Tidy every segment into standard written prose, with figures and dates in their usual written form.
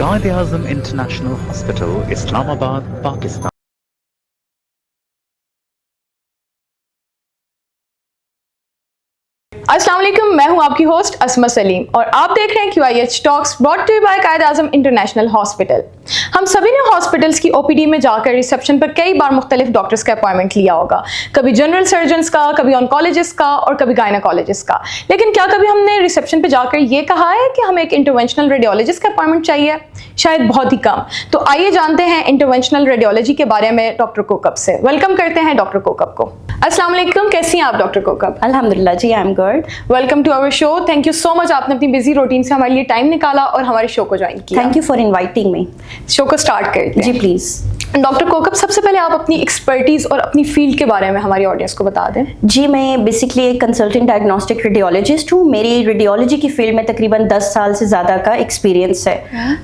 Quaid-e-Azam International Hospital, Islamabad, Pakistan. अस्सलाम वालेकुम, मैं हूं आपकी होस्ट असमा सलीम और आप देख रहे हैं QIH talks brought to you by Quaid-e-Azam international hospital. हम सभी ने हॉस्पिटल्स की OPD में जाकर रिसेप्शन पर कई बार मुख्तलिफ डॉक्टर्स का अपॉइंटमेंट लिया होगा, कभी जनरल सर्जन्स का, कभी ऑन्कोलॉजिस्ट का और कभी गायनेकोलॉजिस्ट का। लेकिन क्या कभी हमने रिसेप्शन पर जाकर ये कहा है कि हमें एक इंटरवेंशनल रेडियोलॉजिस्ट का अपॉइंटमेंट चाहिए? शायद बहुत ही कम। तो आइए जानते हैं इंटरवेंशनल रेडियोलॉजी के बारे में डॉक्टर कोकब से। वेलकम करते हैं डॉक्टर कोकब को। अस्सलाम वालेकुम, कैसी हैं आप डॉक्टर कोकब? अल्हम्दुलिल्लाह जी, I am good. Welcome to our show. Thank you so much, आपने अपनी बिजी रूटीन से हमारे लिए टाइम निकाला और हमारे शो को ज्वाइन किया। Thank you for inviting me. Show को स्टार्ट करते हैं जी प्लीज। डॉक्टर कोकब, सबसे पहले आप अपनी एक्सपर्टीज और अपनी फील्ड के बारे में हमारी ऑडियंस को बता दें। जी, मैं बेसिकली एक कंसल्टेंट डायग्नोस्टिक रेडियोलॉजिस्ट हूँ। मेरी रेडियोलॉजी की फील्ड में तकरीबन 10 साल से ज़्यादा का एक्सपीरियंस है।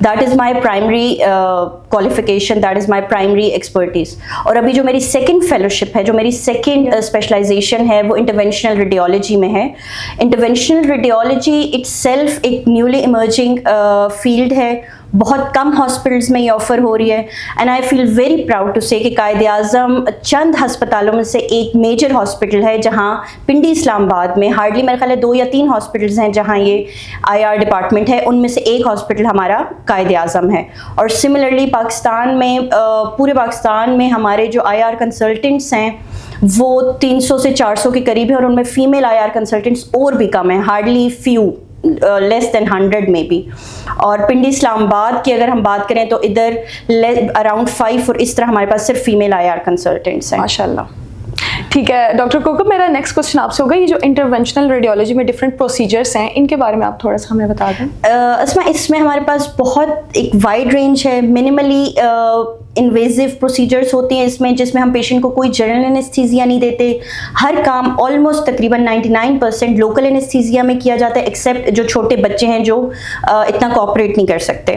That is my primary qualification, that is my primary expertise. और अभी जो मेरी सेकेंड फेलोशिप है, जो मेरी सेकेंड स्पेशलाइजेशन है, वो इंटरवेंशनल रेडियोलॉजी में है। इंटरवेंशनल रेडियोलॉजी इटसेल्फ एक न्यूली इमर्जिंग फील्ड है। बहुत कम हॉस्पिटल्स में ये ऑफर हो रही है and I feel very proud to say कि कायद-ए-आज़म चंद हस्पतालों में से एक मेजर हॉस्पिटल है जहां पिंडी इस्लामाबाद में हार्डली मेरे ख्याल है 2 या 3 हॉस्पिटल्स हैं जहां ये IR डिपार्टमेंट है। उनमें से एक हॉस्पिटल हमारा कायद-ए-आज़म है। और सिमिलरली पाकिस्तान में पूरे पाकिस्तान में हमारे जो IR कंसल्टेंट्स हैं वो 300 से 400 के करीब है और उनमें फीमेल IR कंसल्टेंट्स और भी कम है, हार्डली फ्यू, लेस देन 100 में भी। और पिंडी इस्लामाबाद की अगर हम बात करें तो इधर अराउंड 5 और इस तरह हमारे पास सिर्फ फीमेल IR कंसल्टेंट्स हैं। माशाल्लाह। ठीक है डॉक्टर कोकब, मेरा नेक्स्ट क्वेश्चन आपसे होगा, ये जो इंटरवेंशनल रेडियोलॉजी में डिफरेंट प्रोसीजर्स हैं, इनके बारे में आप थोड़ा सा हमें बता दें। इसमें हमारे पास बहुत एक वाइड रेंज है। मिनिमली इन्वेजिव प्रोसीजर्स होती हैं इसमें, जिसमें हम पेशेंट को कोई जनरल एनेस्थीसिया नहीं देते। हर काम ऑलमोस्ट तकरीबन 99% लोकल एनेस्थीसिया में किया जाता है, एक्सेप्ट जो छोटे बच्चे हैं जो इतना कोऑपरेट नहीं कर सकते।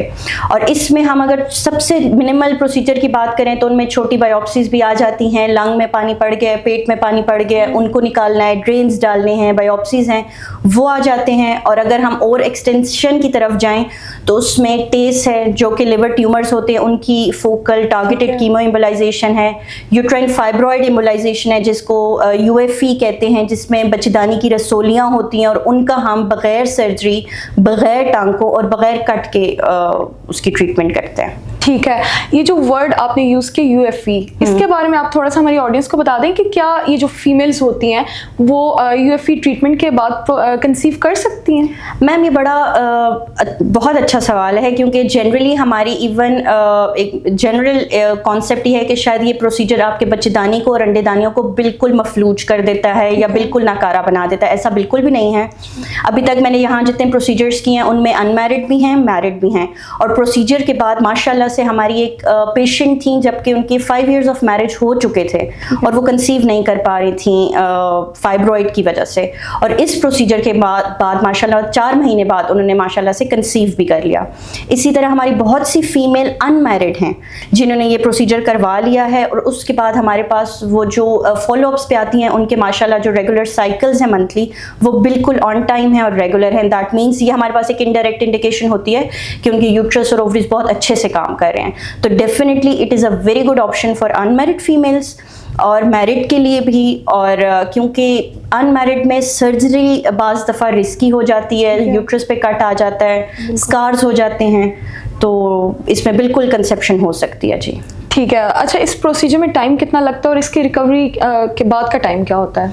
और इसमें हम अगर सबसे मिनिमल प्रोसीजर की बात करें तो उनमें छोटी बायोप्सीज भी आ जाती हैं। लंग में पानी पड़ गया, पेट में पानी पड़ गया, उनको निकालना है, ड्रेन्स डालने हैं, बायोप्सीज हैं, वो आ जाते हैं। और अगर हम और एक्सटेंशन की तरफ जाएं तो उसमें टेस्ट है जो कि लिवर ट्यूमर्स होते हैं उनकी फोकल टारगेटेड कीमो एम्बोलाइजेशन है। यूट्राइन फाइब्रॉइड एम्बोलाइजेशन है जिसको UFE कहते हैं, जिसमें बच्चेदानी की रसोलियाँ होती हैं और उनका हम बग़ैर सर्जरी, बग़ैर टांकों और बग़ैर कट के उसकी ट्रीटमेंट करते हैं। ठीक है, ये जो वर्ड आपने यूज़ किया UFE, इसके बारे में आप थोड़ा सा हमारी ऑडियंस को बता दें कि क्या ये जो फीमेल्स होती हैं वो UFE ट्रीटमेंट के बाद कंसीव कर सकती हैं? मैम, ये बहुत अच्छा सवाल है क्योंकि जनरली हमारी इवन एक जनरल कॉन्सेप्ट ये है कि शायद ये प्रोसीजर आपके बच्चेदानी को और अंडेदानियों को बिल्कुल मफलूज कर देता है या बिल्कुल नाकारा बना देता है। ऐसा बिल्कुल भी नहीं है। अभी तक मैंने यहाँ जितने प्रोसीजर्स किए हैं उनमें अनमैरिड भी हैं, मैरिड भी हैं। और प्रोसीजर के बाद माशाल्लाह से हमारी एक पेशेंट थी जबकि उनके 5 years ऑफ मैरिज हो चुके थे और वो कंसीव नहीं कर पा रही थी फाइब्रॉइड की वजह से। और इस प्रोसीजर के बाद माशाल्लाह 4 महीने बाद उन्होंने माशाल्लाह से कंसीव भी कर लिया। इसी तरह हमारी बहुत सी फीमेल अनमैरिड हैं जिन्होंने ये प्रोसीजर करवा लिया है और उसके बाद हमारे पास वो जो फॉलोअप्स पे आती हैं उनके माशाल्लाह जो रेगुलर साइकिल्स हैं मंथली, वो बिल्कुल ऑन टाइम है और रेगुलर हैं। दैट मीन्स ये हमारे पास एक इनडायरेक्ट इंडिकेशन होती है कि उनकी यूट्रस और ओवरीज बहुत अच्छे से काम कर रहे हैं। तो definitely it is a very good option for unmarried females और मैरिड के लिए भी। और क्योंकि अनमैरिड में सर्जरी बाज़ दफ़ा रिस्की हो जाती है, यूट्रस पे कट आ जाता है, स्कार्स हो जाते हैं, तो इसमें बिल्कुल कंसेप्शन हो सकती है। जी ठीक है। अच्छा, इस प्रोसीजर में टाइम कितना लगता है और इसकी रिकवरी के बाद का टाइम क्या होता है?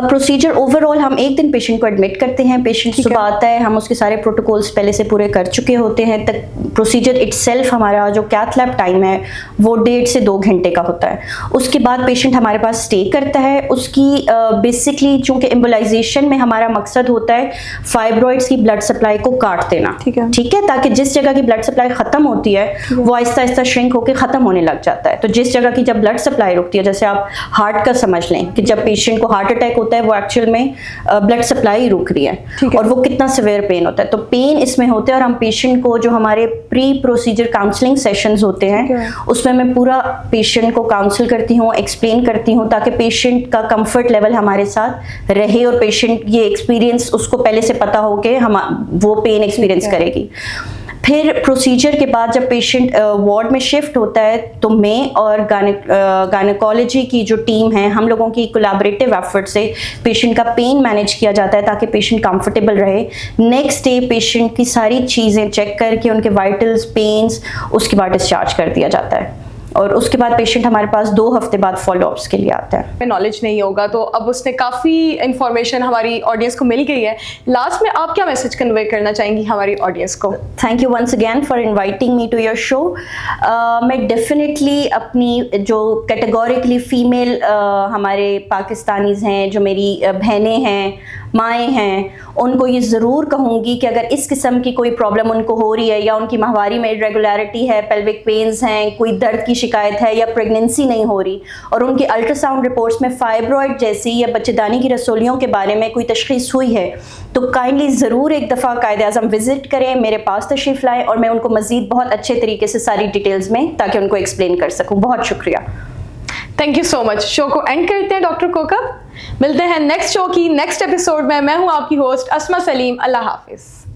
प्रोसीजर ओवरऑल हम एक दिन पेशेंट को एडमिट करते हैं। पेशेंट सुबह आता है, हम उसके सारे प्रोटोकॉल्स पहले से पूरे कर चुके होते हैं। तक प्रोसीजर इटसेल्फ हमारा जो कैथ लैब टाइम है वो 1.5 से 2 घंटे का होता है। उसके बाद पेशेंट हमारे पास स्टे करता है। उसकी बेसिकली चूँकि एम्बोलाइजेशन में हमारा मकसद होता है फाइब्रॉइड्स की ब्लड सप्लाई को काट देना, ठीक है, ताकि जिस जगह की ब्लड सप्लाई ख़त्म होती है वो आहिस्ता आहिस्ता श्रिंक होकर ख़त्म होने लग जाता है। तो जिस जगह की जब ब्लड सप्लाई रुकती है, जैसे आप हार्ट का समझ लें कि जब पेशेंट को हार्ट अटैक होता है वो एक्चुअल में ब्लड सप्लाई रुक रही है और वो कितना सिवियर पेन होता है। तो पेन इसमें होते हैं और हम पेशेंट को जो हमारे प्री प्रोसीजर काउंसलिंग सेशंस होते हैं उसमें मैं पूरा पेशेंट को काउंसिल करती हूँ, एक्सप्लेन करती हूँ ताकि पेशेंट का कंफर्ट लेवल हमारे साथ रहे और पेशेंट ये एक्सपीरियंस उसको पहले से पता हो कि हम वो पेन एक्सपीरियंस करेगी। फिर प्रोसीजर के बाद जब पेशेंट वार्ड में शिफ्ट होता है तो मैं और गायनेकोलॉजी की जो टीम है, हम लोगों की कोलैबोरेटिव एफर्ट से पेशेंट का पेन मैनेज किया जाता है ताकि पेशेंट कंफर्टेबल रहे। नेक्स्ट डे पेशेंट की सारी चीज़ें चेक करके उनके वाइटल्स, पेन्स, उसके बाद डिस्चार्ज कर दिया जाता है और उसके बाद पेशेंट हमारे पास 2 हफ्ते बाद फॉलोअप्स के लिए आता है। नॉलेज नहीं होगा तो अब उसने काफ़ी इंफॉर्मेशन हमारी ऑडियंस को मिल गई है। लास्ट में आप क्या मैसेज कन्वे करना चाहेंगी हमारी ऑडियंस को? Thank you once again for inviting me to your show. मैं डेफिनेटली अपनी जो कैटेगोरिकली फ़ीमेल हमारे पाकिस्तानीज़ हैं, जो मेरी बहनें हैं, माएँ हैं, उनको ये ज़रूर कहूँगी कि अगर इस किस्म की कोई प्रॉब्लम उनको हो रही है या उनकी माहवारी में इरेगुलरिटी है, पेल्विक पेन्स हैं, कोई दर्द की शिकायत है या प्रेगनेंसी नहीं हो रही और उनकी अल्ट्रासाउंड रिपोर्ट्स में फाइब्रॉइड जैसी या बच्चेदानी की रसोलियों के बारे में कोई तशख़ीस हुई है, तो काइंडली ज़रूर एक दफ़ा कायद-ए-आज़म विज़िट करें, मेरे पास तशरीफ़ लाएँ और मैं उनको मज़ीद बहुत अच्छे तरीके से सारी डिटेल्स में ताकि उनको एक्सप्लेन कर सकूँ। बहुत शुक्रिया। Thank you so much. Show को एंड करते हैं डॉक्टर कोकब। मिलते हैं नेक्स्ट शो की नेक्स्ट एपिसोड में। मैं हूं आपकी होस्ट अस्मा सलीम। अल्लाह हाफिज़।